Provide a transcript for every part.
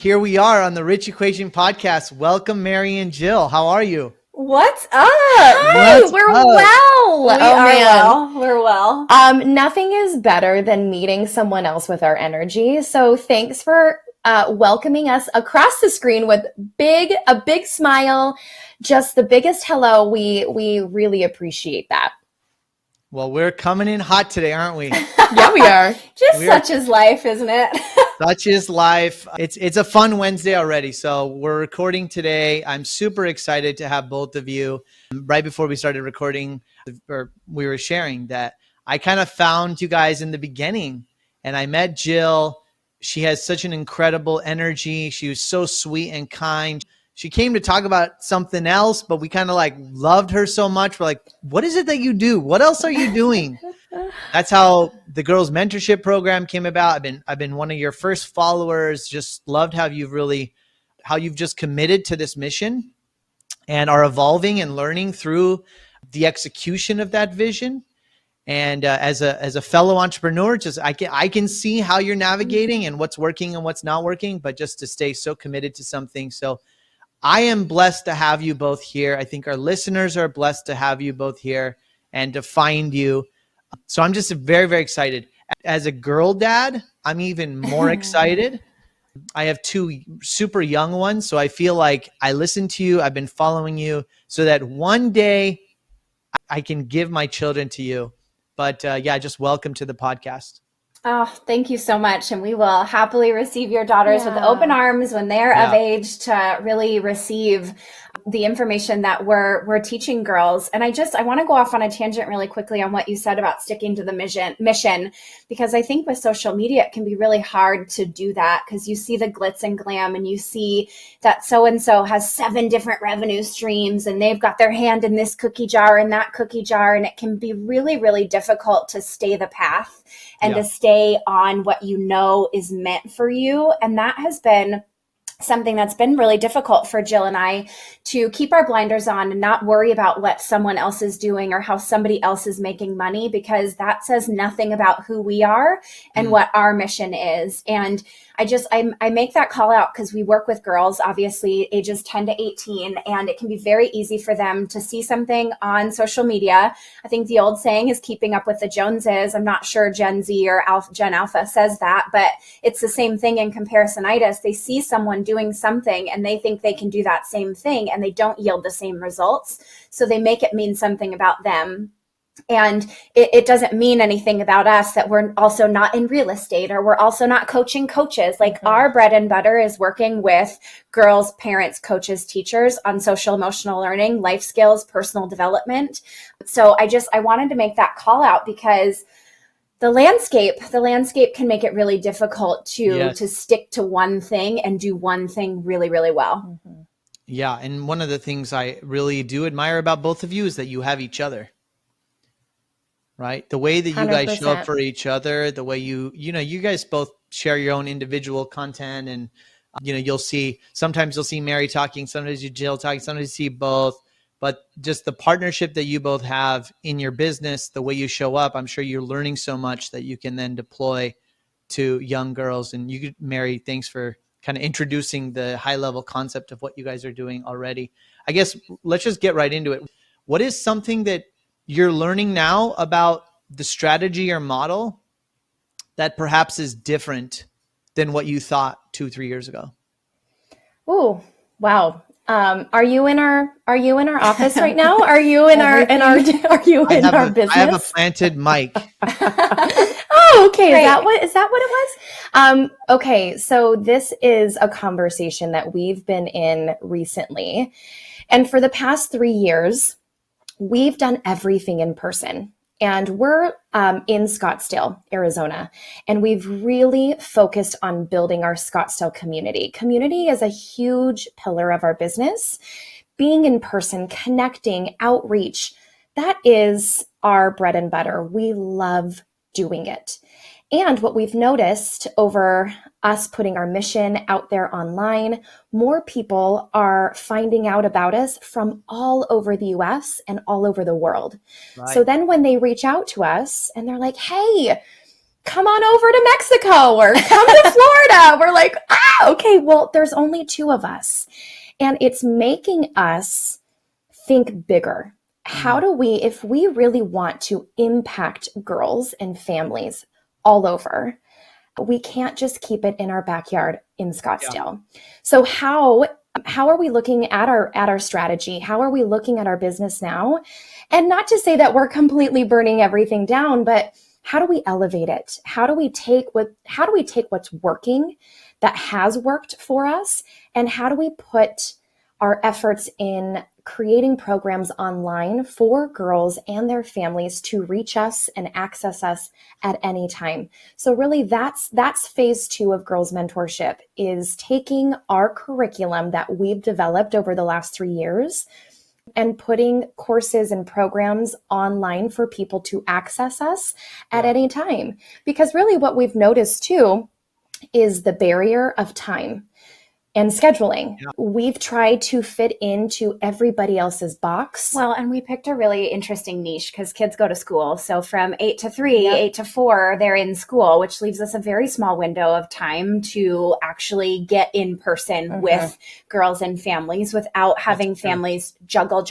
Here we are on the Rich Equation podcast. Welcome, Mary and Jill. How are you? What's up? Hi, we're well. We're well. Nothing is better than meeting someone else with our energy. So thanks for welcoming us across the screen with a big smile, just the biggest hello. We really appreciate that. Well, we're coming in hot today, aren't we? Yeah, we are. Such is life, isn't it? Such is life. It's a fun Wednesday already. So we're recording today. I'm super excited to have both of you. Right before we started recording, or we were sharing that I kind of found you guys in the beginning, and I met Jill. She has such an incredible energy. She was so sweet and kind. She came to talk about something else, but we kind of loved her so much. We're like, what is it that you do? What else are you doing? That's how the Girls Mentorship program came about. I've been one of your first followers. Just loved how you've just committed to this mission and are evolving and learning through the execution of that vision. And as a fellow entrepreneur, I can see how you're navigating and what's working and what's not working, but just to stay so committed to something. So I am blessed to have you both here. I think our listeners are blessed to have you both here and to find you. So I'm just very, very excited. As a girl dad, I'm even more excited. I have two super young ones, so I feel like I listen to you. I've been following you so that one day I can give my children to you. But just welcome to the podcast. Oh, thank you so much. And we will happily receive your daughters with open arms when they're of age to really receive the information that we're teaching girls. And I want to go off on a tangent really quickly on what you said about sticking to the mission, because I think with social media, it can be really hard to do that because you see the glitz and glam and you see that so-and-so has 7 different revenue streams and they've got their hand in this cookie jar and that cookie jar. And it can be really, really difficult to stay the path and to stay on what you know is meant for you. And that has been something that's been really difficult for Jill and I, to keep our blinders on and not worry about what someone else is doing or how somebody else is making money, because that says nothing about who we are and what our mission is. And I make that call out because we work with girls, obviously ages 10 to 18, and it can be very easy for them to see something on social media. I think the old saying is keeping up with the Joneses. I'm not sure Gen Z or Gen Alpha says that, but it's the same thing in comparisonitis. They see someone doing something and they think they can do that same thing and they don't yield the same results. So they make it mean something about them. And it doesn't mean anything about us that we're also not in real estate or we're also not coaching coaches. Our bread and butter is working with girls, parents, coaches, teachers on social emotional learning, life skills, personal development. So I wanted to make that call out because the landscape can make it really difficult to stick to one thing and do one thing really, really well. Mm-hmm. Yeah. And one of the things I really do admire about both of you is that you have each other. Right. The way that you 100%. Guys show up for each other, the way you guys both share your own individual content, and, sometimes you'll see Mary talking, sometimes you Jill talking, sometimes you see both, but just the partnership that you both have in your business, the way you show up, I'm sure you're learning so much that you can then deploy to young girls. And Mary, thanks for kind of introducing the high level concept of what you guys are doing already. I guess let's just get right into it. What is something that you're learning now about the strategy or model that perhaps is different than what you thought 2-3 years ago? Oh, wow. Are you in our office right now? Are you in our business? I have a planted mic. Oh, okay. Great. Is that what it was? Okay. So this is a conversation that we've been in recently. And for the past 3 years, we've done everything in person, and we're in Scottsdale, Arizona, and we've really focused on building our Scottsdale community. Community is a huge pillar of our business. Being in person, connecting, outreach, that is our bread and butter. We love doing it. And what we've noticed over us putting our mission out there online, more people are finding out about us from all over the US and all over the world. Right. So then when they reach out to us and they're like, hey, come on over to Mexico or come to Florida. We're like, okay, well, there's only two of us. And it's making us think bigger. How do we, if we really want to impact girls and families all over, we can't just keep it in our backyard in Scottsdale. Yeah. So how are we looking at our strategy? How are we looking at our business now? And not to say that we're completely burning everything down, but how do we elevate it? How do we take what's working that has worked for us, and how do we put our efforts in creating programs online for girls and their families to reach us and access us at any time? So really that's phase 2 of Girls Mentorship, is taking our curriculum that we've developed over the last 3 years and putting courses and programs online for people to access us at any time. Because really what we've noticed too is the barrier of time and scheduling. Yeah. We've tried to fit into everybody else's box. Well, and we picked a really interesting niche because kids go to school. So from 8 to 3, 8 to 4, they're in school, which leaves us a very small window of time to actually get in person with girls and families without having families juggle.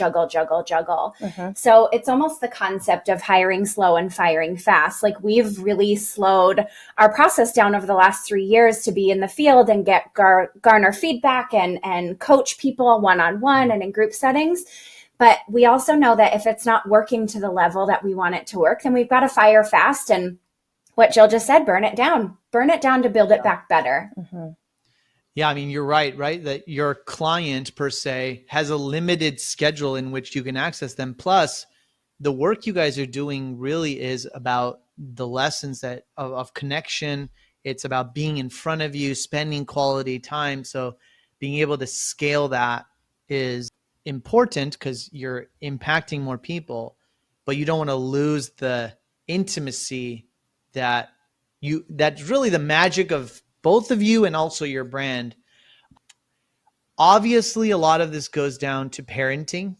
So it's almost the concept of hiring slow and firing fast. Like, we've really slowed our process down over the last 3 years to be in the field and get garner feedback and coach people one-on-one and in group settings. But we also know that if it's not working to the level that we want it to work, then we've got to fire fast. And what Jill just said, burn it down to build it back better. Yeah, I mean, you're right? That your client per se has a limited schedule in which you can access them. Plus, the work you guys are doing really is about the lessons of connection. It's about being in front of you, spending quality time. So being able to scale that is important because you're impacting more people, but you don't want to lose the intimacy that's really the magic of both of you and also your brand. Obviously, a lot of this goes down to parenting.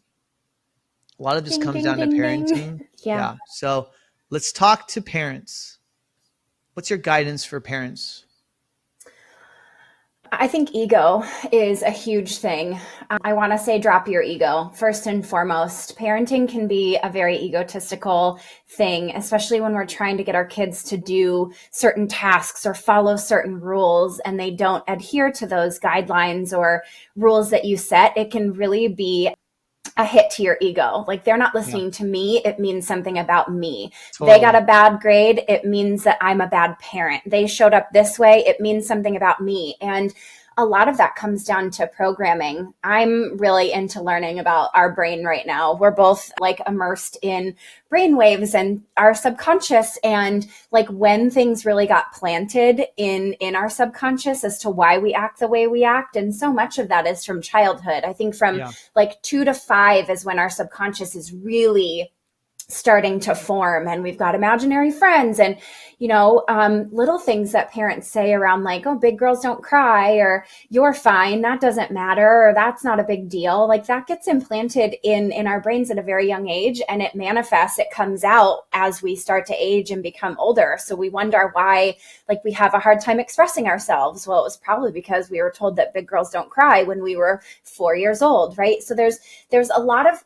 A lot of this comes down to parenting. Yeah. So let's talk to parents. What's your guidance for parents? I think ego is a huge thing. I want to say drop your ego first and foremost. Parenting can be a very egotistical thing, especially when we're trying to get our kids to do certain tasks or follow certain rules and they don't adhere to those guidelines or rules that you set. It can really be a hit to your ego. Like, they're not listening to me. It means something about me. Totally. They got a bad grade. It means that I'm a bad parent. They showed up this way. It means something about me. And a lot of that comes down to programming. I'm really into learning about our brain right now. We're both like immersed in brain waves and our subconscious, and like when things really got planted in our subconscious as to why we act the way we act. And so much of that is from childhood. I think from like 2 to 5 is when our subconscious is really starting to form, and we've got imaginary friends and, little things that parents say around like, oh, big girls don't cry, or you're fine, that doesn't matter, or that's not a big deal. Like, that gets implanted in our brains at a very young age, and it manifests, it comes out as we start to age and become older. So we wonder why, like, we have a hard time expressing ourselves. Well, it was probably because we were told that big girls don't cry when we were 4 years old, right? So there's a lot of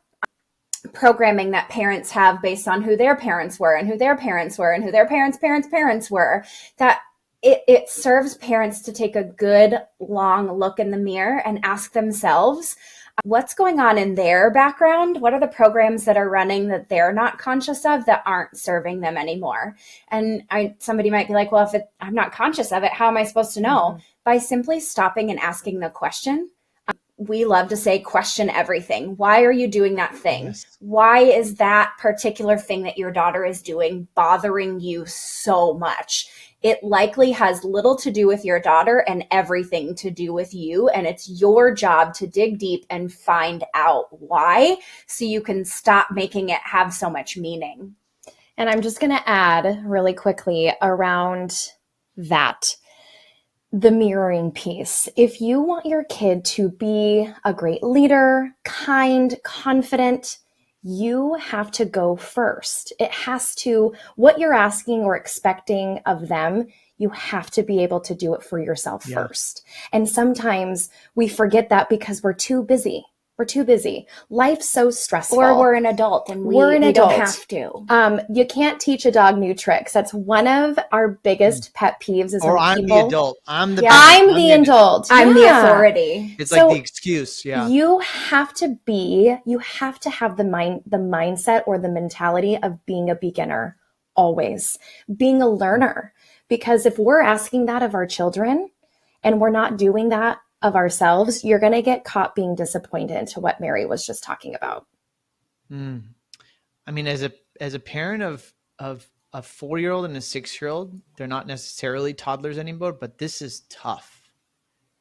programming that parents have based on who their parents were and who their parents were and who their parents were, that it serves parents to take a good long look in the mirror and ask themselves what's going on in their background. What are the programs that are running that they're not conscious of that aren't serving them anymore? And somebody might be like, well, if I'm not conscious of it, how am I supposed to know? By simply stopping and asking the question. We love to say, question everything. Why are you doing that thing? Yes. Why is that particular thing that your daughter is doing bothering you so much? It likely has little to do with your daughter and everything to do with you. And it's your job to dig deep and find out why, so you can stop making it have so much meaning. And I'm just going to add really quickly around that. The mirroring piece. If you want your kid to be a great leader, kind, confident, you have to go first. It has to, what you're asking or expecting of them, you have to be able to do it for yourself first. And sometimes we forget that because we're too busy. We're too busy. Life's so stressful. Or we're an adult and we don't have to. You can't teach a dog new tricks. That's one of our biggest pet peeves is or when I'm people... the adult. I'm the I'm the adult. I'm the authority. It's like the excuse. Yeah. You have to have the mindset or the mentality of being a beginner, always being a learner. Because if we're asking that of our children and we're not doing that of ourselves, you're going to get caught being disappointed, to what Mary was just talking about. I mean, as a parent of a 4-year-old and a 6-year-old, they're not necessarily toddlers anymore, but this is tough.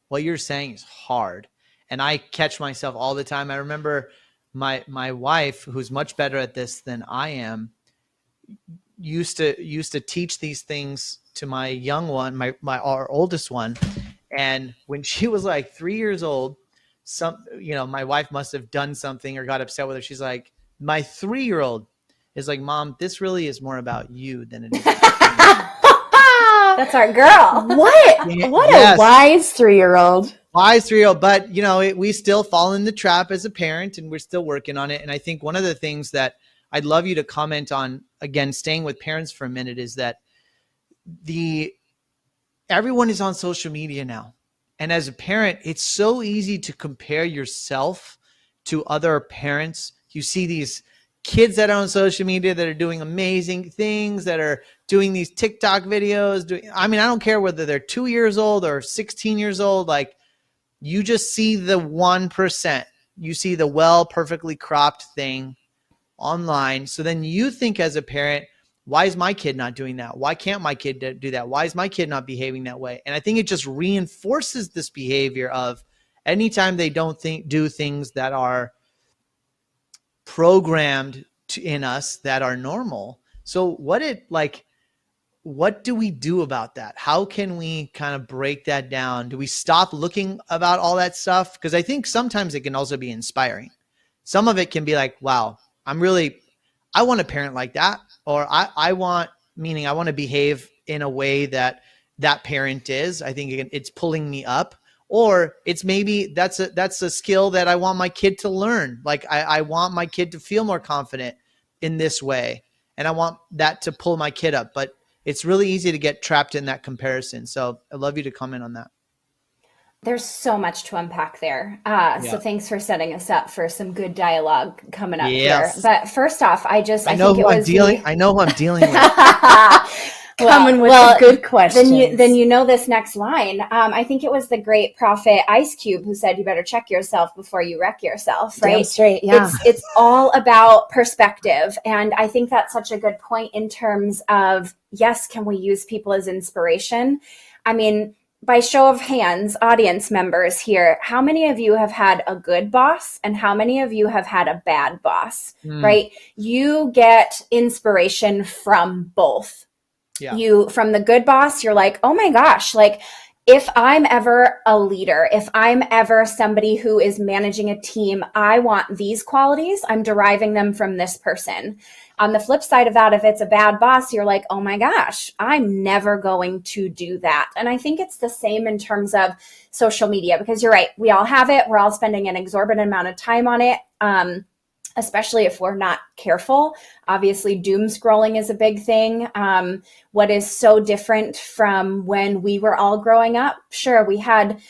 What you're saying is hard. And I catch myself all the time. I remember my wife, who's much better at this than I am, used to teach these things to my young one, our oldest one. And when she was like 3 years old, my wife must have done something or got upset with her. She's like, my 3-year-old is like, Mom, this really is more about you than it is about me. That's our girl. What a wise 3-year-old. Wise 3-year-old. But, we still fall in the trap as a parent and we're still working on it. And I think one of the things that I'd love you to comment on, again, staying with parents for a minute, is that everyone is on social media now. And as a parent, it's so easy to compare yourself to other parents. You see these kids that are on social media that are doing amazing things, that are doing these TikTok videos. I don't care whether they're 2 years old or 16 years old. Like, you just see the 1%. You see the perfectly cropped thing online. So then you think as a parent, why is my kid not doing that? Why can't my kid do that? Why is my kid not behaving that way? And I think it just reinforces this behavior of anytime they don't do things that are programmed in us that are normal. So what do we do about that? How can we kind of break that down? Do we stop looking about all that stuff? Because I think sometimes it can also be inspiring. Some of it can be like, wow, I want a parent like that. Or I want to behave in a way that parent is. I think it's pulling me up. Or it's maybe that's a skill that I want my kid to learn. Like I want my kid to feel more confident in this way. And I want that to pull my kid up. But it's really easy to get trapped in that comparison. So I'd love you to comment on that. There's so much to unpack there. So thanks for setting us up for some good dialogue coming up here. But first off, I know who I'm dealing with. Coming with a good question. Then you know this next line. I think it was the great prophet Ice Cube who said, you better check yourself before you wreck yourself, right? Damn straight, yeah. It's all about perspective. And I think that's such a good point in terms of, yes, can we use people as inspiration? I mean, by show of hands, audience members here, how many of you have had a good boss and how many of you have had a bad boss, right? You get inspiration from both. Yeah. From the good boss, you're like, oh my gosh, like if I'm ever a leader, if I'm ever somebody who is managing a team, I want these qualities. I'm deriving them from this person. On the flip side of that, if it's a bad boss, you're like, oh my gosh, I'm never going to do that. And I think it's the same in terms of social media, because you're right. We all have it. We're all spending an exorbitant amount of time on it. Especially if we're not careful. Obviously, doom scrolling is a big thing. What is so different from when we were all growing up? Sure, we had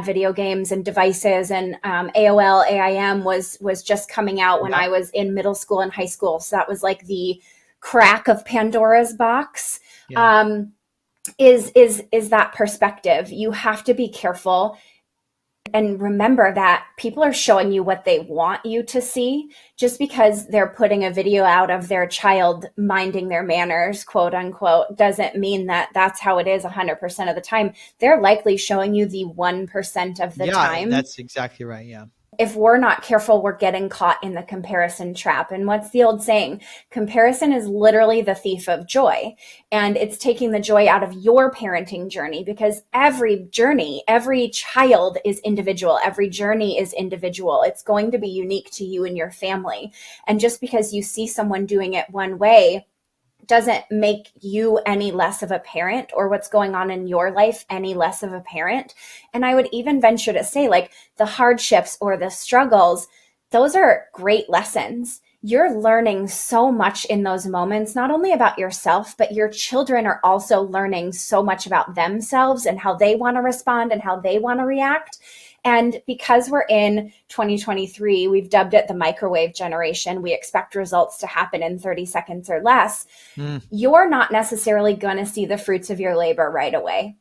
video games and devices, and AOL, AIM was just coming out when I was in middle school and high school. So that was like the crack of Pandora's box. Yeah. Is that perspective? You have to be careful. And remember that people are showing you what they want you to see. Just because they're putting a video out of their child minding their manners, quote unquote, doesn't mean that that's how it is 100% of the time. They're likely showing you the 1% of the time. That's exactly right. Yeah. if we're not careful, we're getting caught in the comparison trap. And what's the old saying? Comparison is literally the thief of joy. And it's taking the joy out of your parenting journey, because every journey, every child is individual. Every journey is individual. It's going to be unique to you and your family. And just because you see someone doing it one way doesn't make you any less of a parent, or what's going on in your life any less of a parent. And I would even venture to say, like, the hardships or the struggles, those are great lessons. You're learning so much in those moments, not only about yourself, but your children are also learning so much about themselves and how they want to respond and how they want to react. And because we're in 2023, we've dubbed it the microwave generation. We expect results to happen in 30 seconds or less. You're not necessarily going to see the fruits of your labor right away.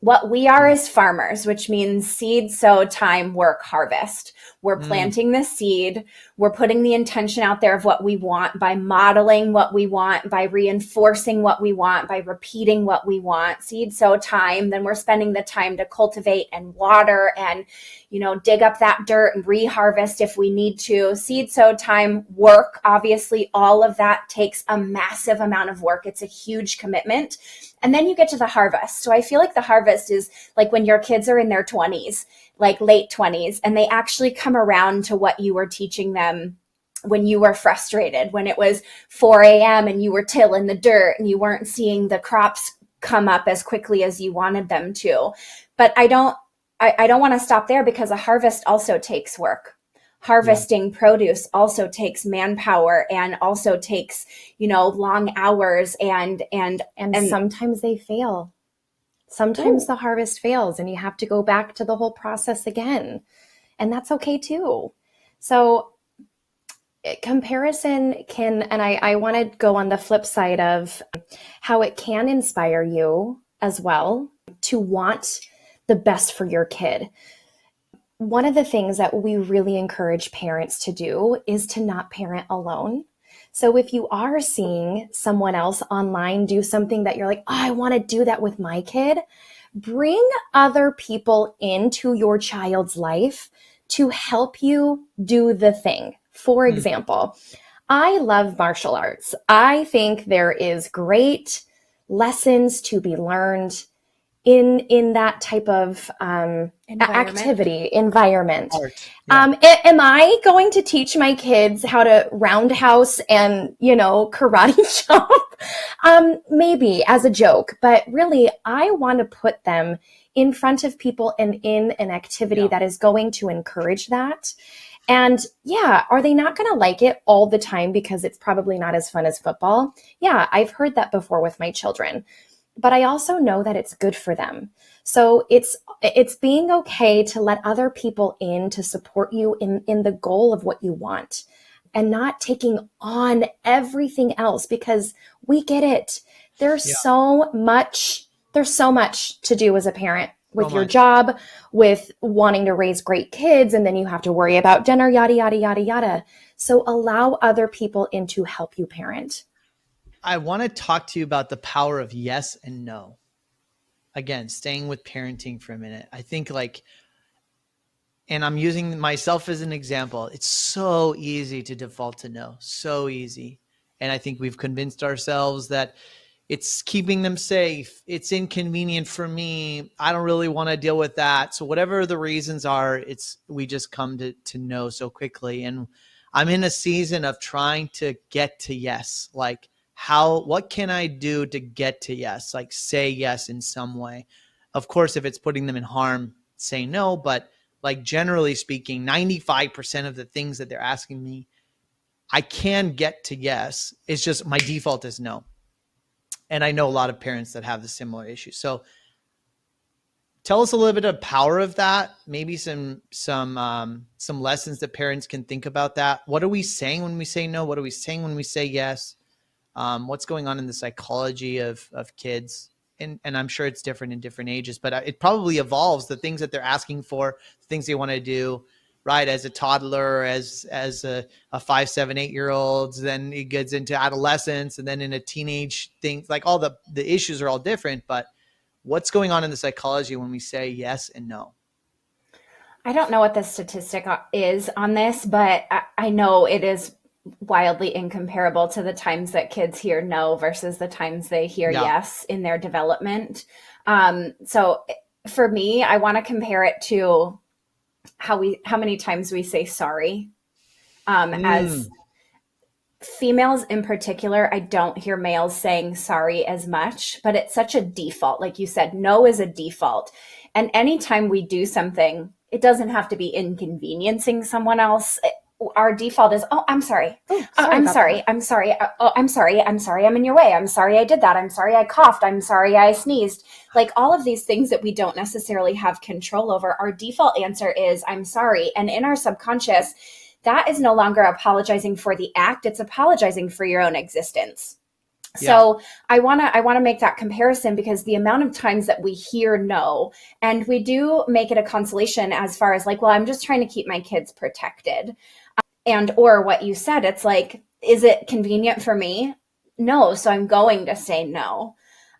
What we are is farmers, which means seed, sow, time, work, harvest. We're planting the seed. We're putting the intention out there of what we want by modeling what we want, by reinforcing what we want, by repeating what we want. Seed, sow, time. Then we're spending the time to cultivate and water and, dig up that dirt and reharvest if we need to. Seed, sow, time, work. Obviously, all of that takes a massive amount of work. It's a huge commitment. And then you get to the harvest. So I feel like the harvest is like when your kids are in their 20s, like late 20s, and they actually come around to what you were teaching them when you were frustrated, when it was 4 a.m. and you were tilling the dirt and you weren't seeing the crops come up as quickly as you wanted them to. But I don't want to stop there, because a harvest also takes work. Harvesting produce also takes manpower and also takes, long hours and sometimes they fail. Sometimes the harvest fails and you have to go back to the whole process again. And that's okay too. So comparison can, and I want to go on the flip side of how it can inspire you as well to want the best for your kid. One of the things that we really encourage parents to do is to not parent alone. So if you are seeing someone else online do something that you're like, I want to do that with my kid, bring other people into your child's life to help you do the thing. For example, I love martial arts. I think there is great lessons to be learned in that type of activity, environment. Am I going to teach my kids how to roundhouse and, karate chop? Maybe as a joke, but really I want to put them in front of people and in an activity that is going to encourage that. And are they not going to like it all the time because it's probably not as fun as football? Yeah, I've heard that before with my children. But I also know that it's good for them. So it's being okay to let other people in to support you in the goal of what you want, and not taking on everything else, because we get it. There's so much to do as a parent with your job, with wanting to raise great kids, and then you have to worry about dinner, yada, yada, yada, yada. So allow other people in to help you parent. I want to talk to you about the power of yes and no. Again, staying with parenting for a minute. I think and I'm using myself as an example, it's so easy to default to no, so easy. And I think we've convinced ourselves that it's keeping them safe. It's inconvenient for me. I don't really want to deal with that. So whatever the reasons are, we just come to no so quickly. And I'm in a season of trying to get to yes. Like, what can I do to get to yes? Like, say yes in some way. Of course, if it's putting them in harm, say no. But like, generally speaking, 95% of the things that they're asking me, I can get to yes. It's just my default is no. And I know a lot of parents that have the similar issue. So tell us a little bit of power of that. Maybe some lessons that parents can think about that. What are we saying when we say no? What are we saying when we say yes? What's going on in the psychology of kids? And I'm sure it's different in different ages, but it probably evolves. The things that they're asking for, the things they want to do, right? As a toddler, as a 5, 7, 8-year-olds, then it gets into adolescence, and then in a teenage thing, like all the issues are all different. But what's going on in the psychology when we say yes and no? I don't know what the statistic is on this, but I know it is wildly incomparable to the times that kids hear no versus the times they hear yes in their development. So for me, I want to compare it to how many times we say sorry. As females in particular, I don't hear males saying sorry as much, but it's such a default. Like you said, no is a default. And anytime we do something, it doesn't have to be inconveniencing someone else. Our default is, oh, I'm sorry. I'm sorry. I'm sorry. Oh, I'm sorry. I'm sorry. I'm in your way. I'm sorry I did that. I'm sorry I coughed. I'm sorry I sneezed. Like all of these things that we don't necessarily have control over, our default answer is, I'm sorry. And in our subconscious, that is no longer apologizing for the act. It's apologizing for your own existence. So I want to make that comparison, because the amount of times that we hear no, and we do make it a consolation as far as like, well, I'm just trying to keep my kids protected. And, or what you said, it's like, is it convenient for me? No. So I'm going to say no.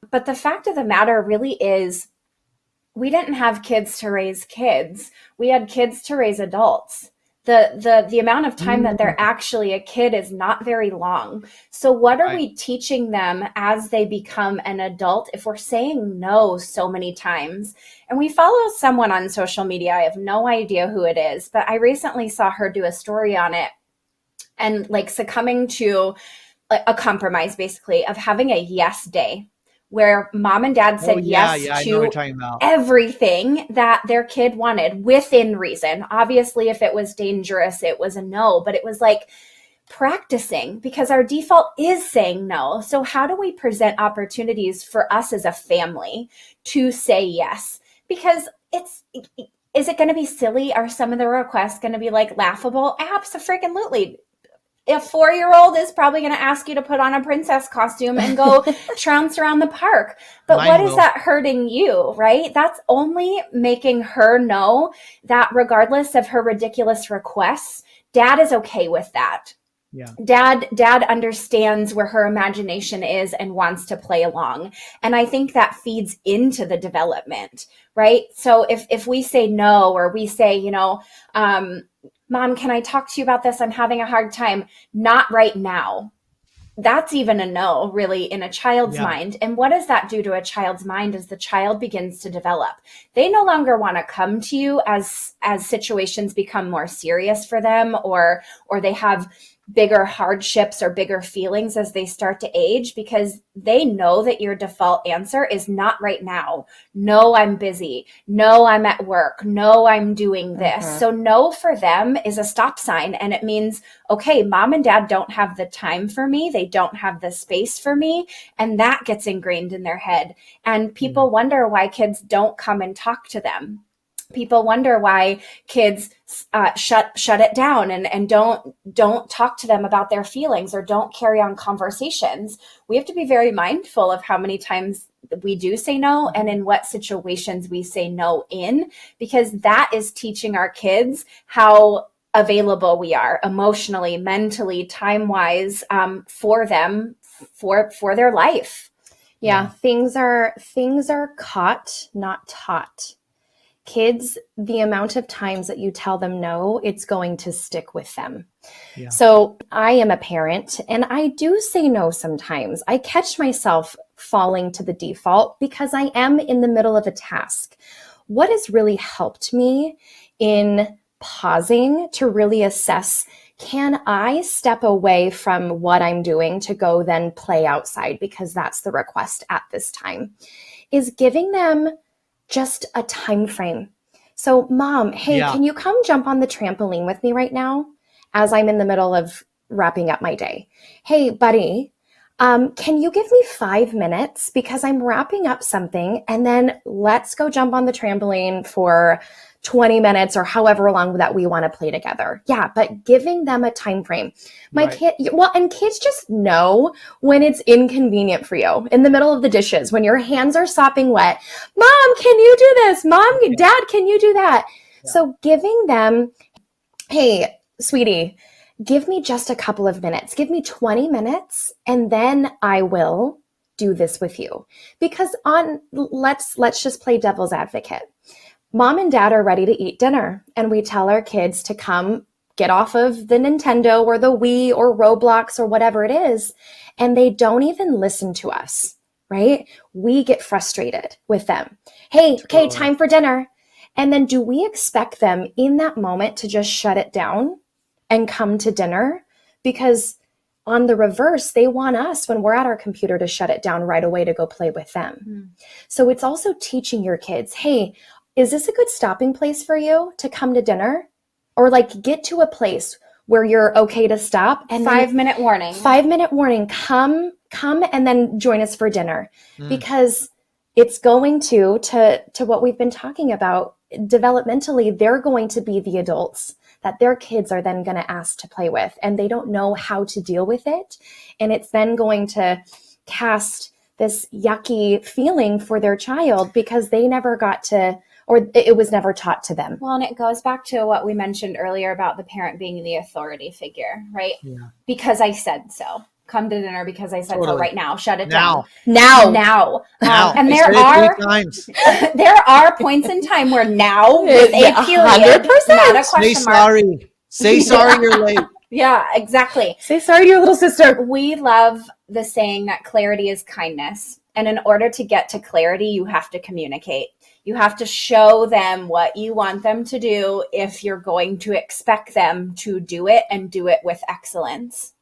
But the fact of the matter really is, we didn't have kids to raise kids. We had kids to raise adults. The amount of time that they're actually a kid is not very long. So what are we teaching them as they become an adult if we're saying no so many times? And we follow someone on social media. I have no idea who it is, but I recently saw her do a story on it, and like succumbing to a compromise, basically, of having a yes day, where mom and dad said yes to everything that their kid wanted within reason. Obviously, if it was dangerous, it was a no, but it was like practicing, because our default is saying no. So how do we present opportunities for us as a family to say yes? Because is it going to be silly? Are some of the requests going to be like laughable? Abso-freaking-lutely. A 4-year-old is probably going to ask you to put on a princess costume and go trounce around the park. But what is that hurting you, right? That's only making her know that regardless of her ridiculous requests, dad is okay with that. Yeah. Dad understands where her imagination is and wants to play along. And I think that feeds into the development, right? So if we say no, or we say, Mom, can I talk to you about this? I'm having a hard time. Not right now. That's even a no, really, in a child's mind. And what does that do to a child's mind as the child begins to develop? They no longer want to come to you as situations become more serious for them, or they have bigger hardships or bigger feelings as they start to age, because they know that your default answer is not right now. No, I'm busy. No, I'm at work. No, I'm doing this. So no for them is a stop sign. And it means, okay, mom and dad don't have the time for me. They don't have the space for me. And that gets ingrained in their head. And people wonder why kids don't come and talk to them. People wonder why kids shut it down and don't talk to them about their feelings, or don't carry on conversations. We have to be very mindful of how many times we do say no, and in what situations we say no in, because that is teaching our kids how available we are emotionally, mentally, time-wise, for them, for their life. Yeah, things are caught, not taught. Kids, the amount of times that you tell them no, it's going to stick with them. Yeah. So I am a parent, and I do say no sometimes. I catch myself falling to the default because I am in the middle of a task. What has really helped me in pausing to really assess, can I step away from what I'm doing to go then play outside, because that's the request at this time, is giving them just a time frame. So, Mom, hey, can you come jump on the trampoline with me right now as I'm in the middle of wrapping up my day? Hey, buddy, can you give me 5 minutes because I'm wrapping up something, and then let's go jump on the trampoline for 20 minutes or however long that we want to play together. Yeah, but giving them a time frame. And kids just know when it's inconvenient for you. In the middle of the dishes, when your hands are sopping wet, Mom, can you do this? Mom, Dad, can you do that? Yeah. So giving them, hey, sweetie, give me just a couple of minutes. Give me 20 minutes, and then I will do this with you. Because let's just play devil's advocate. Mom and dad are ready to eat dinner, and we tell our kids to come get off of the Nintendo or the Wii or Roblox or whatever it is, and they don't even listen to us, right? We get frustrated with them. Hey, okay, time for dinner. And then do we expect them in that moment to just shut it down and come to dinner? Because on the reverse, they want us when we're at our computer to shut it down right away to go play with them. So it's also teaching your kids, hey, is this a good stopping place for you to come to dinner? Or like get to a place where you're okay to stop. And 5-minute warning. 5-minute warning. Come and then join us for dinner. Because it's going to what we've been talking about. Developmentally, they're going to be the adults that their kids are then going to ask to play with. And they don't know how to deal with it. And it's then going to cast this yucky feeling for their child because they never got to, or it was never taught to them. Well, and it goes back to what we mentioned earlier about the parent being the authority figure, right? Yeah. Because I said so. Come to dinner because I said so right now. Shut it down. Now. And there are points in time where now with a period, 100%. Not a question mark. Say sorry you're late. Yeah, exactly. Say sorry to your little sister. We love the saying that clarity is kindness. And in order to get to clarity, you have to communicate. You have to show them what you want them to do if you're going to expect them to do it and do it with excellence.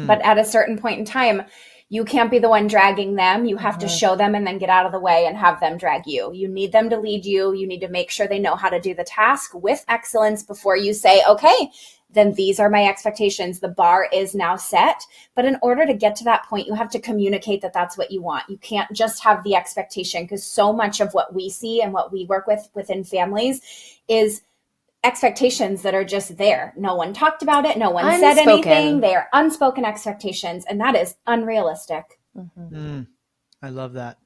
But at a certain point in time, you can't be the one dragging them. You have to show them and then get out of the way and have them drag you. You need them to lead you. You need to make sure they know how to do the task with excellence before you say, okay, then these are my expectations. The bar is now set. But in order to get to that point, you have to communicate that that's what you want. You can't just have the expectation, because so much of what we see and what we work with within families is expectations that are just there. No one talked about it. No one said anything. They are unspoken expectations, and that is unrealistic. I love that.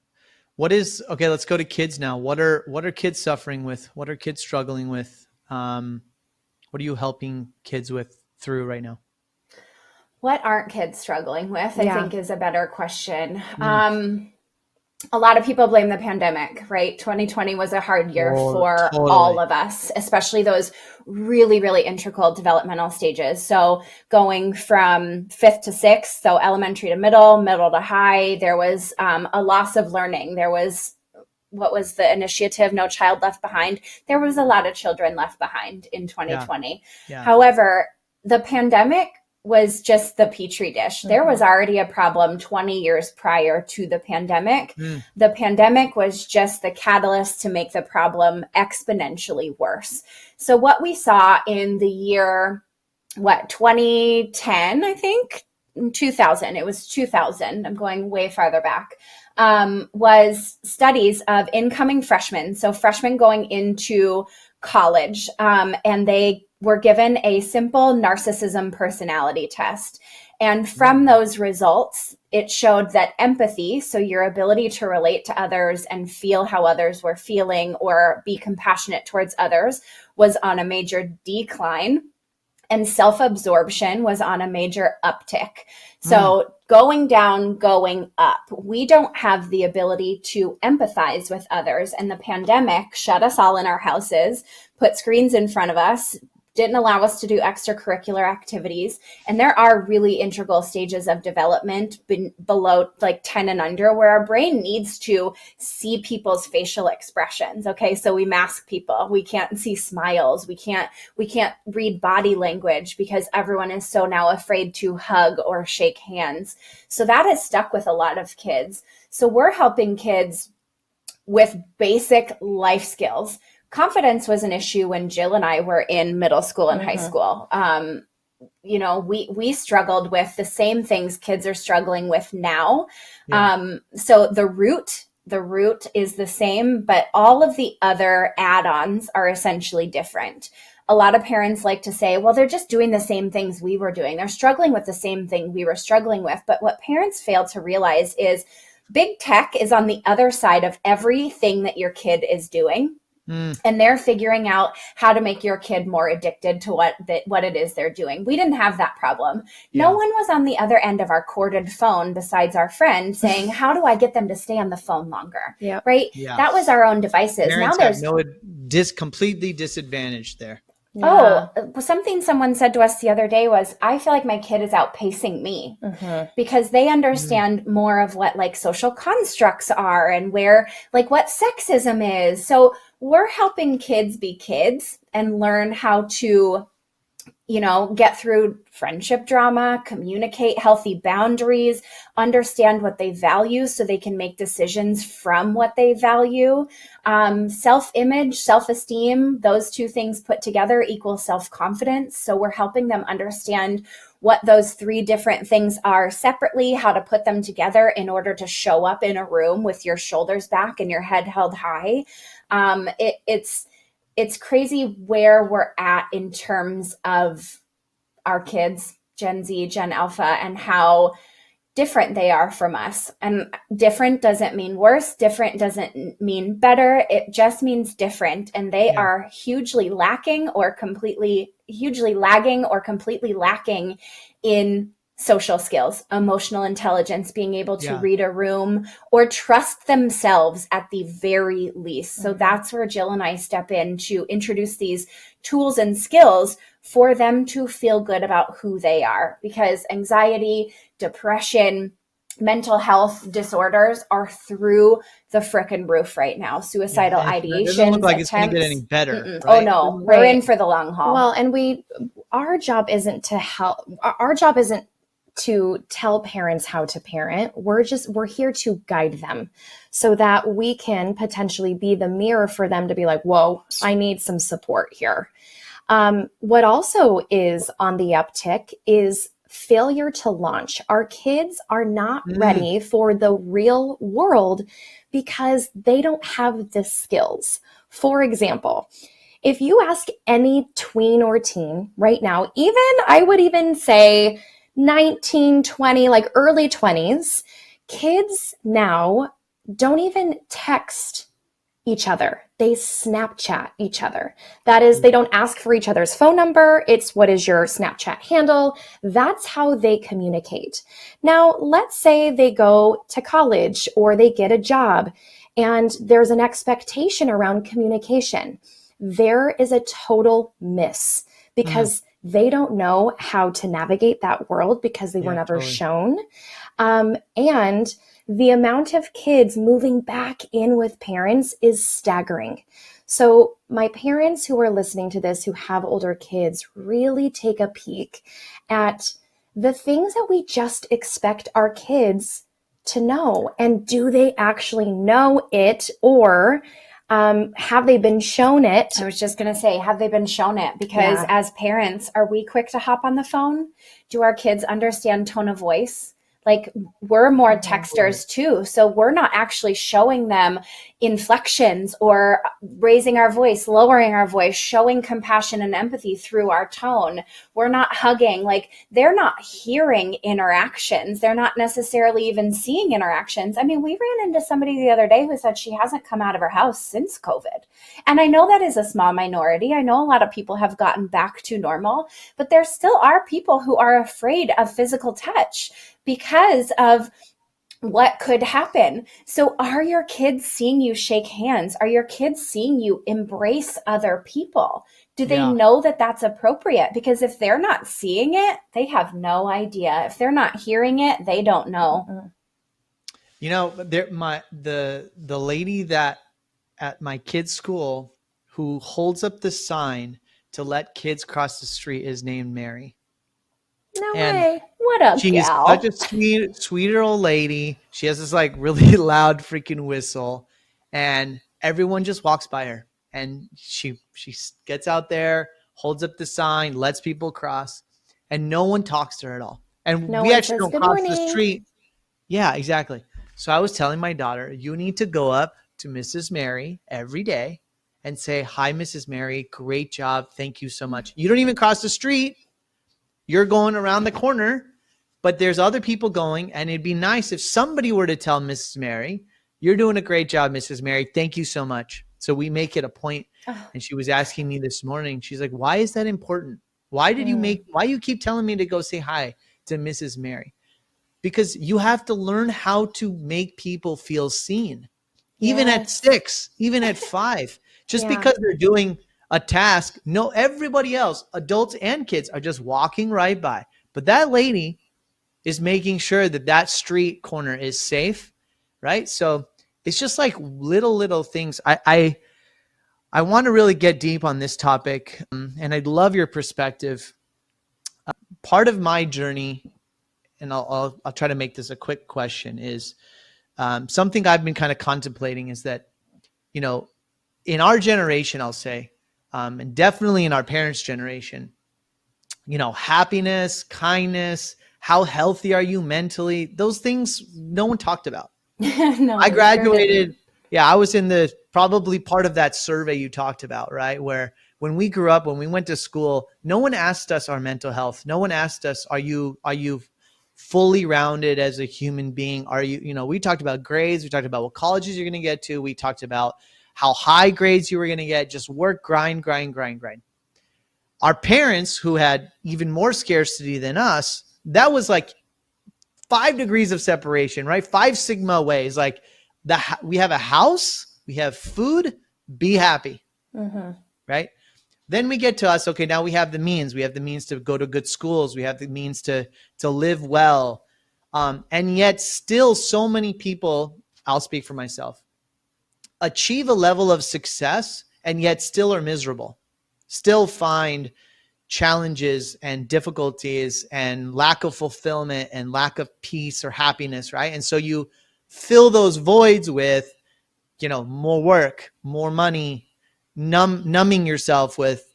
Okay, let's go to kids now. What are kids suffering with? What are kids struggling with? What are you helping kids through right now? What aren't kids struggling with, I think, is a better question. A lot of people blame the pandemic, right? 2020 was a hard year for all of us, especially those really, really integral developmental stages. So going from 5th to 6th, so elementary to middle to high, there was a loss of learning. There was, what was the initiative? No Child Left Behind. There was a lot of children left behind in 2020. Yeah. However, the pandemic was just the petri dish. There was already a problem 20 years prior to the pandemic. The pandemic was just the catalyst to make the problem exponentially worse. So what we saw in the year, 2010, I think, 2000, it was 2000, I'm going way farther back, was studies of incoming freshmen. So freshmen going into college, and they were given a simple narcissism personality test. And from those results, it showed that empathy, so your ability to relate to others and feel how others were feeling or be compassionate towards others, was on a major decline. And self-absorption was on a major uptick. So going down, going up. We don't have the ability to empathize with others. And the pandemic shut us all in our houses, put screens in front of us, didn't allow us to do extracurricular activities. And there are really integral stages of development below like 10 and under where our brain needs to see people's facial expressions. Okay. So we mask people. We can't see smiles. We can't read body language because everyone is so now afraid to hug or shake hands. So that has stuck with a lot of kids. So we're helping kids with basic life skills. Confidence was an issue when Jill and I were in middle school and high school. We struggled with the same things kids are struggling with now. So the root is the same, but all of the other add-ons are essentially different. A lot of parents like to say, well, they're just doing the same things we were doing. They're struggling with the same thing we were struggling with. But what parents fail to realize is big tech is on the other side of everything that your kid is doing. And they're figuring out how to make your kid more addicted to what it is they're doing. We didn't have that problem. No one was on the other end of our corded phone besides our friend saying, how do I get them to stay on the phone longer? Right? That was our own devices. Parents now there's completely disadvantaged there. Oh, something someone said to us the other day was, I feel like my kid is outpacing me because they understand more of what like social constructs are and where like what sexism is. So we're helping kids be kids and learn how to, you know, get through friendship drama, communicate healthy boundaries, understand what they value so they can make decisions from what they value. Self-image, self-esteem, those two things put together equal self-confidence. So we're helping them understand what those three different things are separately, how to put them together in order to show up in a room with your shoulders back and your head held high. It's crazy where we're at in terms of our kids, Gen Z, Gen Alpha, and how different they are from us. And different doesn't mean worse. Different doesn't mean better. It just means different. And they are hugely lagging or completely lacking in social skills, emotional intelligence, being able to read a room or trust themselves at the very least. So that's where Jill and I step in to introduce these tools and skills for them to feel good about who they are, because anxiety, depression, mental health disorders are through the frickin' roof right now. Suicidal ideations, it doesn't look like attempts. It's going to get any better. Right? Oh no, we're in for the long haul. Well, and our job isn't to help. Our job isn't to tell parents how to parent. We're here to guide them so that we can potentially be the mirror for them to be like, whoa, I need some support here. What also is on the uptick is failure to launch. Our kids are not ready for the real world because they don't have the skills. For example, if you ask any tween or teen right now, I would even say 19, 20, like early 20s, kids now don't even text each other. They Snapchat each other. That is, they don't ask for each other's phone number. It's what is your Snapchat handle? That's how they communicate. Now, let's say they go to college or they get a job and there's an expectation around communication. There is a total miss because they don't know how to navigate that world because they were never shown. And the amount of kids moving back in with parents is staggering. So my parents who are listening to this, who have older kids, really take a peek at the things that we just expect our kids to know. And do they actually know it, or have they been shown it? I was just going to say, have they been shown it? Because as parents, are we quick to hop on the phone? Do our kids understand tone of voice? Like, we're more texters too. So we're not actually showing them inflections or raising our voice, lowering our voice, showing compassion and empathy through our tone. We're not hugging. Like, they're not hearing interactions. They're not necessarily even seeing interactions. I mean, we ran into somebody the other day who said she hasn't come out of her house since COVID. And I know that is a small minority. I know a lot of people have gotten back to normal, but there still are people who are afraid of physical touch because of what could happen. So are your kids seeing you shake hands? Are your kids seeing you embrace other people? Do they know that that's appropriate? Because if they're not seeing it, they have no idea. If they're not hearing it, they don't know. You know, the lady that at my kid's school who holds up the sign to let kids cross the street is named Mary. No way. What a She's gal. such a sweeter old lady. She has this like really loud freaking whistle, and everyone just walks by her. And she gets out there, holds up the sign, lets people cross, and no one talks to her at all. And we actually don't cross the street. Yeah, exactly. So I was telling my daughter, you need to go up to Mrs. Mary every day and say, "Hi, Mrs. Mary. Great job. Thank you so much." You don't even cross the street. You're going around the corner, but there's other people going, and it'd be nice if somebody were to tell Mrs. Mary, "You're doing a great job, Mrs. Mary. Thank you so much." So we make it a point. And she was asking me this morning, she's like, why is that important? Why you keep telling me to go say hi to Mrs. Mary? Because you have to learn how to make people feel seen, even at 6, even at 5, just because they're doing a task. No, everybody else, adults and kids, are just walking right by. But that lady is making sure that that street corner is safe, right? So it's just like little things. I want to really get deep on this topic, and I'd love your perspective. Part of my journey, and I'll try to make this a quick question, is something I've been kind of contemplating is that, you know, in our generation, I'll say, and definitely in our parents' generation, you know, happiness, kindness, how healthy are you mentally? Those things no one talked about. No, I graduated. Yeah, I was in the probably part of that survey you talked about, right? Where when we grew up, when we went to school, no one asked us our mental health. No one asked us, are you fully rounded as a human being? Are you, you know, we talked about grades. We talked about what colleges you're going to get to. We talked about how high grades you were going to get, just work, grind. Our parents, who had even more scarcity than us, that was like 5 degrees of separation, right? 5 sigma ways. Like we have a house, we have food, be happy, right? Then we get to us. Okay, now we have the means. We have the means to go to good schools. We have the means to live well, and yet still, so many people. I'll speak for myself. Achieve a level of success, and yet still are miserable. Still find challenges and difficulties and lack of fulfillment and lack of peace or happiness, right? And so you fill those voids with, you know, more work, more money, numbing yourself with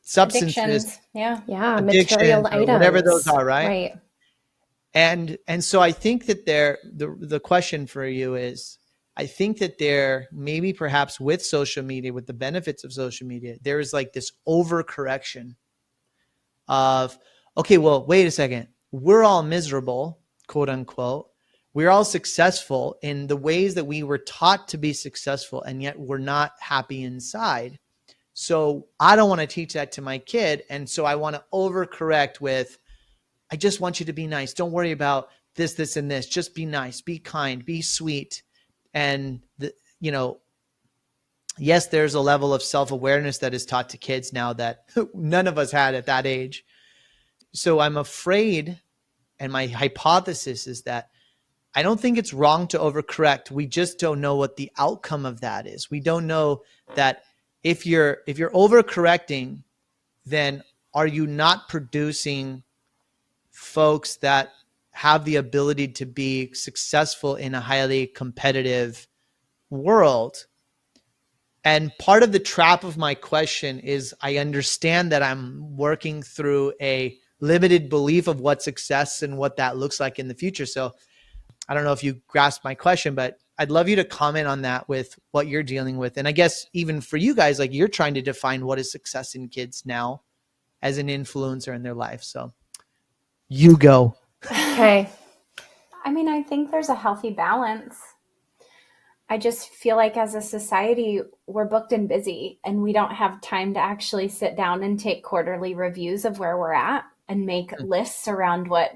substances, addictions, material items, whatever those are, right? Right. And so I think that the question for you is, I think that there maybe perhaps with social media, with the benefits of social media, there is like this overcorrection of, okay, well, wait a second. We're all miserable, quote unquote. We're all successful in the ways that we were taught to be successful, and yet we're not happy inside. So I don't want to teach that to my kid. And so I want to overcorrect with, I just want you to be nice. Don't worry about this, and this. Just be nice, be kind, be sweet. And, you know, yes, there's a level of self-awareness that is taught to kids now that none of us had at that age. So I'm afraid, and my hypothesis is that I don't think it's wrong to overcorrect. We just don't know what the outcome of that is. We don't know that if you're overcorrecting, then are you not producing folks that have the ability to be successful in a highly competitive world? And part of the trap of my question is, I understand that I'm working through a limited belief of what success and what that looks like in the future. So I don't know if you grasp my question, but I'd love you to comment on that with what you're dealing with. And I guess even for you guys, like, you're trying to define what is success in kids now as an influencer in their life. So you go. Okay. I mean, I think there's a healthy balance. I just feel like as a society, we're booked and busy, and we don't have time to actually sit down and take quarterly reviews of where we're at and make lists around what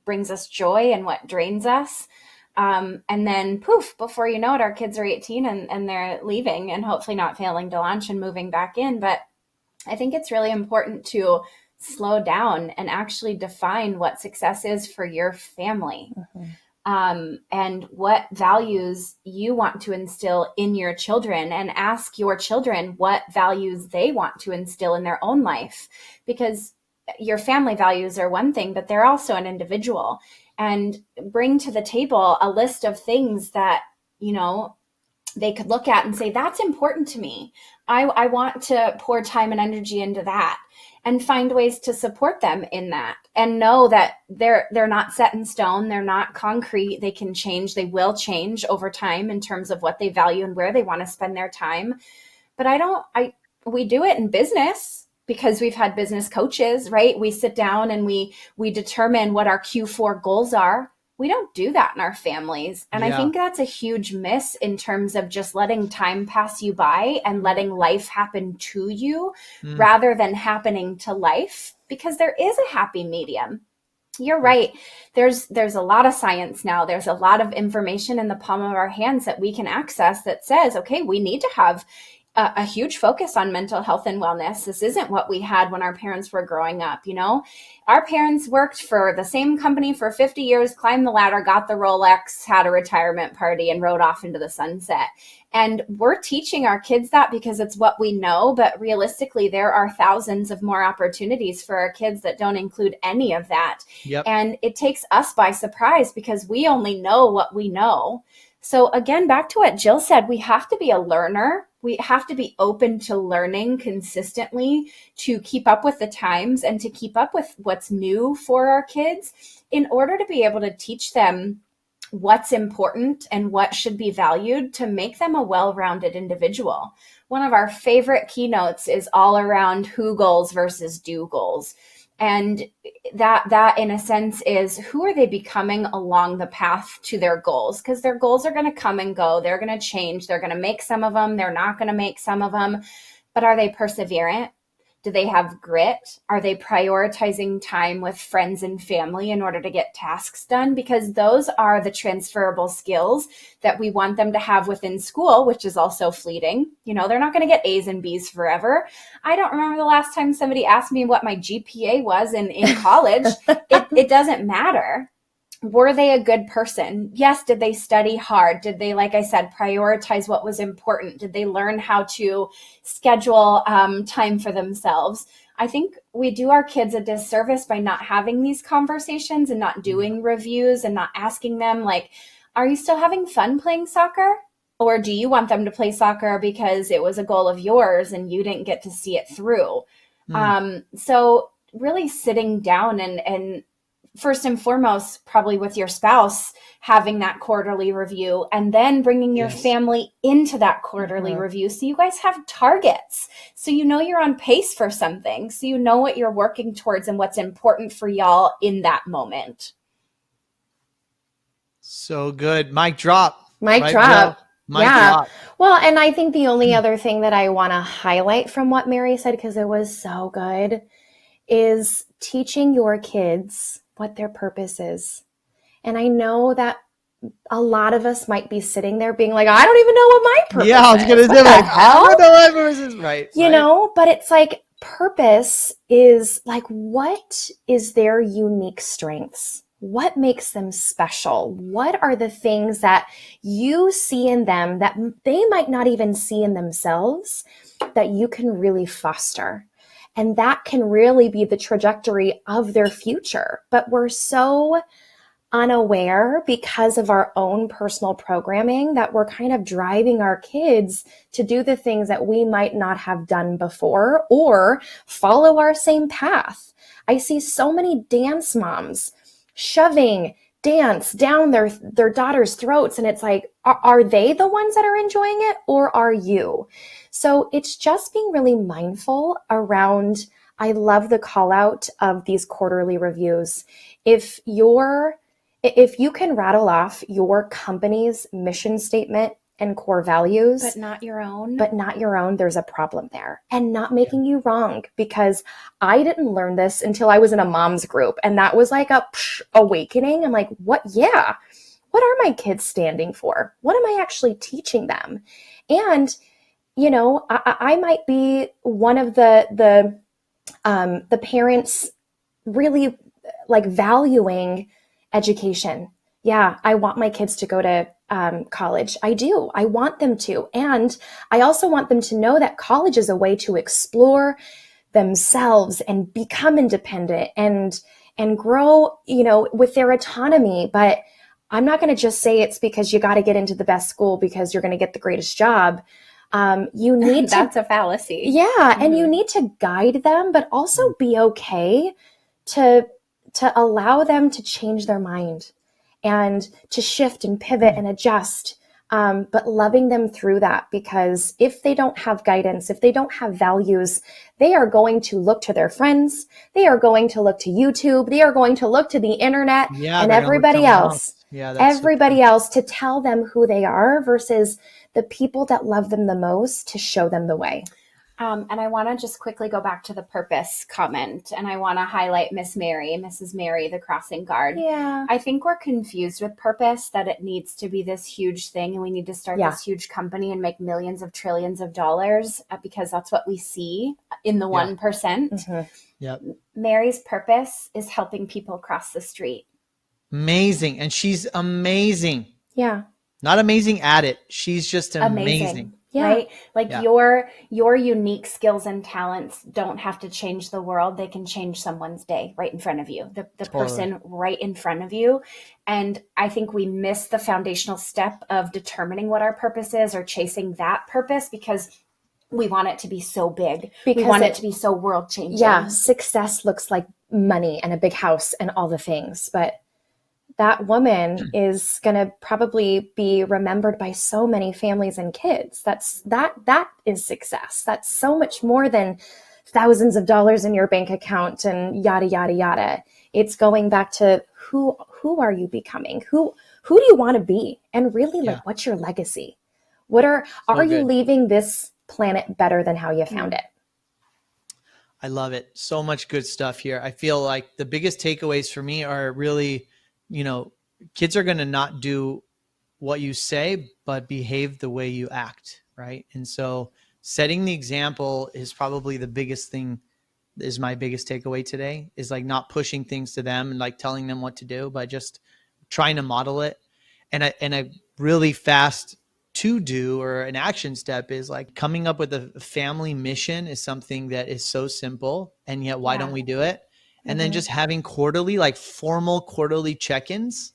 brings us joy and what drains us. And then poof, before you know it, our kids are 18 and they're leaving and hopefully not failing to launch and moving back in. But I think it's really important to slow down and actually define what success is for your family. And what values you want to instill in your children, and ask your children what values they want to instill in their own life, because your family values are one thing, but they're also an individual. And bring to the table a list of things that, you know, they could look at and say, that's important to me. I want to pour time and energy into that, and find ways to support them in that, and know that they're not set in stone. They're not concrete. They can change. They will change over time in terms of what they value and where they want to spend their time. But we do it in business because we've had business coaches, right? We sit down and we determine what our Q4 goals are. We don't do that in our families. And I Yeah. think that's a huge miss in terms of just letting time pass you by and letting life happen to you rather than happening to life, because there is a happy medium. You're right. There's a lot of science now. There's a lot of information in the palm of our hands that we can access that says, okay, we need to have a huge focus on mental health and wellness. This isn't what we had when our parents were growing up. You know, our parents worked for the same company for 50 years, climbed the ladder, got the Rolex, had a retirement party, and rode off into the sunset. And we're teaching our kids that because it's what we know. But realistically, there are thousands of more opportunities for our kids that don't include any of that. Yep. And it takes us by surprise because we only know what we know. So again, back to what Jill said, we have to be a learner. We have to be open to learning consistently to keep up with the times and to keep up with what's new for our kids in order to be able to teach them what's important and what should be valued to make them a well-rounded individual. One of our favorite keynotes is all around who goals versus do goals. And that in a sense is, who are they becoming along the path to their goals? Because their goals are going to come and go. They're going to change. They're going to make some of them. They're not going to make some of them. But are they perseverant? Do they have grit? Are they prioritizing time with friends and family in order to get tasks done? Because those are the transferable skills that we want them to have within school, which is also fleeting. You know, they're not going to get A's and B's forever. I don't remember the last time somebody asked me what my GPA was in college. It doesn't matter. Were they a good person? Yes. Did they study hard? Did they, like I said, prioritize what was important? Did they learn how to schedule time for themselves? I think we do our kids a disservice by not having these conversations and not doing reviews and not asking them, like, are you still having fun playing soccer? Or do you want them to play soccer because it was a goal of yours and you didn't get to see it through? So really sitting down and first and foremost, probably with your spouse, having that quarterly review, and then bringing your family into that quarterly review. So you guys have targets. So you know you're on pace for something. So you know what you're working towards and what's important for y'all in that moment. So good. Mic drop. Mic Right, drop. Jill? Mic drop. Well, and I think the only other thing that I want to highlight from what Mary said, because it was so good, is teaching your kids what their purpose is. And I know that a lot of us might be sitting there being like, I don't even know what my purpose is. Yeah, I was going to say, like, I don't know what my purpose is. Right. You know, but it's like, purpose is like, what is their unique strengths? What makes them special? What are the things that you see in them that they might not even see in themselves that you can really foster? And that can really be the trajectory of their future. But we're so unaware because of our own personal programming that we're kind of driving our kids to do the things that we might not have done before or follow our same path. I see so many dance moms shoving dance down their daughters' throats. And it's like, are they the ones that are enjoying it, or are you? So it's just being really mindful around, I love the call out of these quarterly reviews. If you can rattle off your company's mission statement and core values, but not your own, there's a problem there. And not making you wrong, because I didn't learn this until I was in a mom's group. And that was like a awakening. I'm like, what? Yeah. What are my kids standing for? What am I actually teaching them? And, you know, I might be one of the parents really like valuing education. Yeah, I want my kids to go to college. I do. I want them to. And I also want them to know that college is a way to explore themselves and become independent and grow, you know, with their autonomy. But I'm not going to just say it's because you got to get into the best school because you're going to get the greatest job. You need to, that's a fallacy. Yeah. And you need to guide them, but also be okay to allow them to change their mind and to shift and pivot and adjust. but loving them through that, because if they don't have guidance, if they don't have values, they are going to look to their friends. They are going to look to YouTube. They are going to look to the internet and everybody else, everybody else to tell them who they are versus the people that love them the most to show them the way. And I want to just quickly go back to the purpose comment, and I want to highlight Mrs. Mary, the crossing guard. Yeah. I think we're confused with purpose, that it needs to be this huge thing and we need to start this huge company and make millions of trillions of dollars, because that's what we see in the 1%. Mm-hmm. Yep. Mary's purpose is helping people cross the street. Amazing. And she's amazing. Yeah. Not amazing at it. She's just amazing. Yeah. Right? Like your unique skills and talents don't have to change the world. They can change someone's day right in front of you, the person right in front of you. And I think we miss the foundational step of determining what our purpose is or chasing that purpose because we want it to be so big. We want it to be so world changing. Yeah. Success looks like money and a big house and all the things, but that woman is going to probably be remembered by so many families and kids. That is success. That's so much more than thousands of dollars in your bank account and yada, yada, yada. It's going back to who are you becoming? Who do you want to be? And really, like, what's your legacy? Are you leaving this planet better than how you found it? I love it. So much good stuff here. I feel like the biggest takeaways for me are really, kids are going to not do what you say, but behave the way you act. Right. And so setting the example is probably the biggest thing, is my biggest takeaway today, is like not pushing things to them and like telling them what to do, but just trying to model it. And a really fast to do or an action step is like coming up with a family mission is something that is so simple. And yet, why don't we do it? And then just having formal quarterly check-ins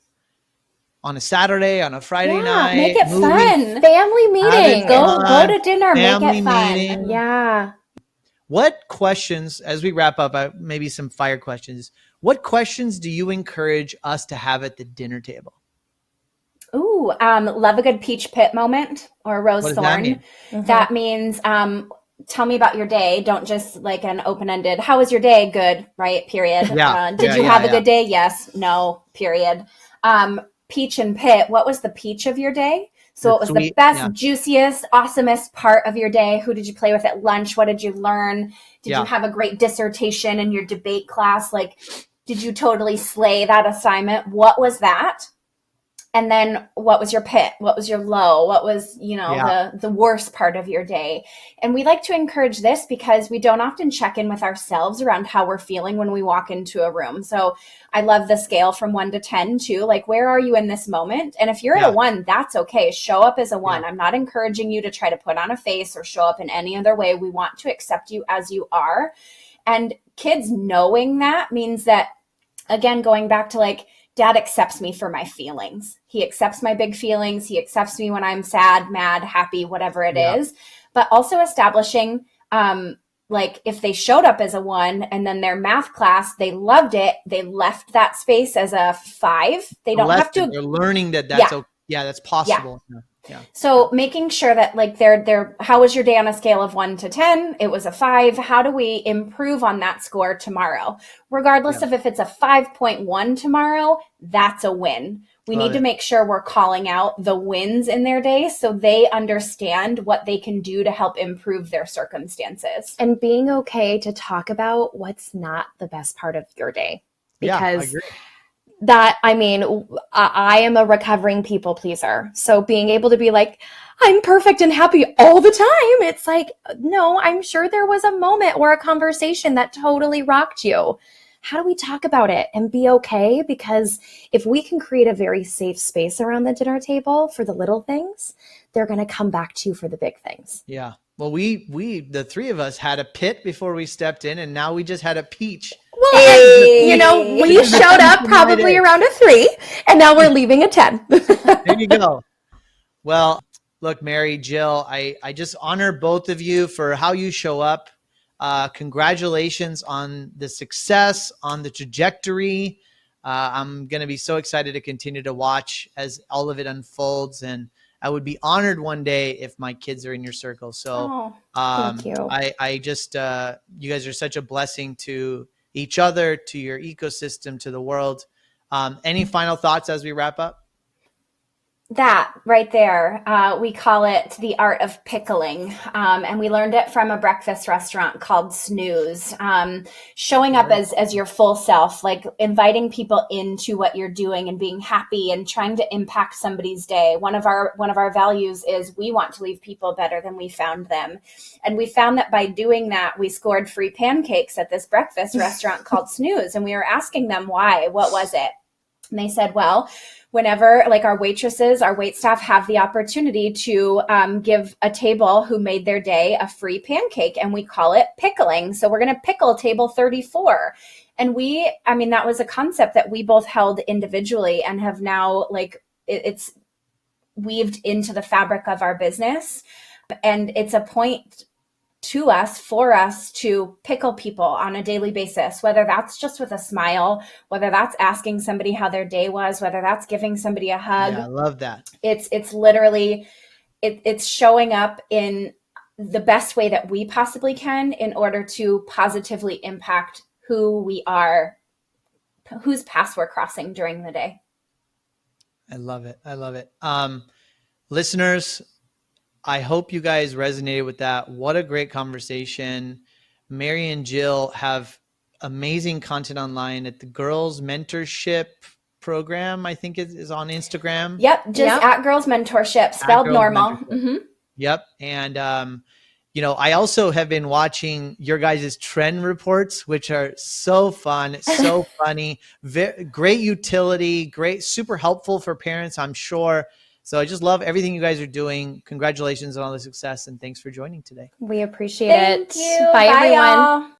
on a Saturday, on a Friday night. Make it fun. Family meeting. Go to dinner. Make it fun. Meeting. Yeah. What questions, as we wrap up, maybe some fire questions, what questions do you encourage us to have at the dinner table? Ooh, love a good peach pit moment or rose thorn. That mean? That means, tell me about your day. Don't just like an open-ended, how was your day? Good, right? Period. Did you have a good day? Yes. No, period. Peach and pit. What was the peach of your day? So it was the best, juiciest, awesomest part of your day. Who did you play with at lunch? What did you learn? Did you have a great dissertation in your debate class? Like, did you totally slay that assignment? What was that? And then what was your pit? What was your low? What was, the worst part of your day? And we like to encourage this because we don't often check in with ourselves around how we're feeling when we walk into a room. So I love the scale from 1 to 10 too. Like, where are you in this moment? And if you're at a 1, that's okay. Show up as a 1. I'm not encouraging you to try to put on a face or show up in any other way. We want to accept you as you are. And kids knowing that means that, again, going back to like, Dad accepts me for my feelings. He accepts my big feelings. He accepts me when I'm sad, mad, happy, whatever it is. But also establishing, like if they showed up as a 1 and then their math class, they loved it. They left that space as a 5. They don't have to. They're learning that's that's possible. Yeah. So making sure that like how was your day on a scale of 1 to 10? It was a 5. How do we improve on that score tomorrow? Regardless of if it's a 5.1 tomorrow, that's a win. We need to make sure we're calling out the wins in their day so they understand what they can do to help improve their circumstances. And being okay to talk about what's not the best part of your day. Because I agree. I am a recovering people pleaser. So being able to be like, I'm perfect and happy all the time. It's like, no, I'm sure there was a moment or a conversation that totally rocked you. How do we talk about it and be okay? Because if we can create a very safe space around the dinner table for the little things, they're going to come back to you for the big things. Yeah. Well, we the three of us had a pit before we stepped in, and now we just had a peach. Well, we showed up probably around a 3, and now we're leaving a 10. There you go. Well, look, Mary, Jill, I just honor both of you for how you show up. Congratulations on the success, on the trajectory. I'm going to be so excited to continue to watch as all of it unfolds. And I would be honored one day if my kids are in your circle. So thank you. I just, you guys are such a blessing to each other, to your ecosystem, to the world. Any final thoughts as we wrap up? That right there, we call it the art of pickling. And we learned it from a breakfast restaurant called Snooze. Showing up as your full self, like inviting people into what you're doing and being happy and trying to impact somebody's day. One of our values is we want to leave people better than we found them. And we found that by doing that, we scored free pancakes at this breakfast restaurant called Snooze. And we were asking them why, what was it? And they said, well, whenever like our waitresses, our wait staff have the opportunity to give a table who made their day a free pancake, and we call it pickling. So we're going to pickle table 34. And that was a concept that we both held individually and have now it's weaved into the fabric of our business. And it's a point for us to pickle people on a daily basis, whether that's just with a smile, whether that's asking somebody how their day was, whether that's giving somebody a hug. Yeah, I love that. It's literally, it's showing up in the best way that we possibly can in order to positively impact who we are, whose paths we're crossing during the day. I love it. I love it. Listeners, I hope you guys resonated with that. What a great conversation. Mary and Jill have amazing content online at the Girls Mentorship program, I think is on Instagram. Yep. Just at Girls Mentorship, spelled normal. Mentorship. Mm-hmm. Yep. And, I also have been watching your guys' trend reports, which are so fun, so funny, great utility, great, super helpful for parents, I'm sure. So I just love everything you guys are doing. Congratulations on all the success, and thanks for joining today. We appreciate it. Thank you. Bye everyone. Y'all.